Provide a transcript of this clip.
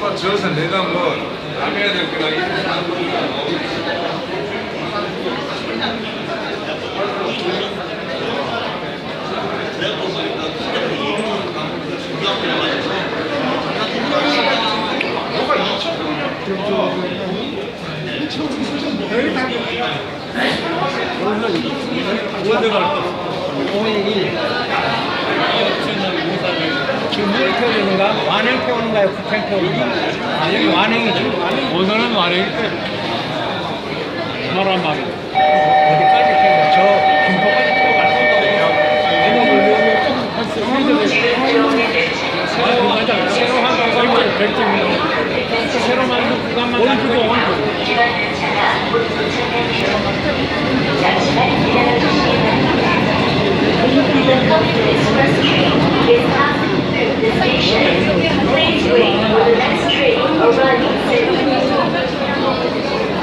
한번 지어서 내가 뭐 남해야 될 거나 지금 뭘 태우는가? 완행 태우는가요? 국행 태우는가? 아, 여기 완행이지. 오늘은 말이 말한 말이. 어디까지 태우는 저 김포까지 태우고 갈 건가요? 새로 한 구간만, 새로 만든 구간만 가는 거예요.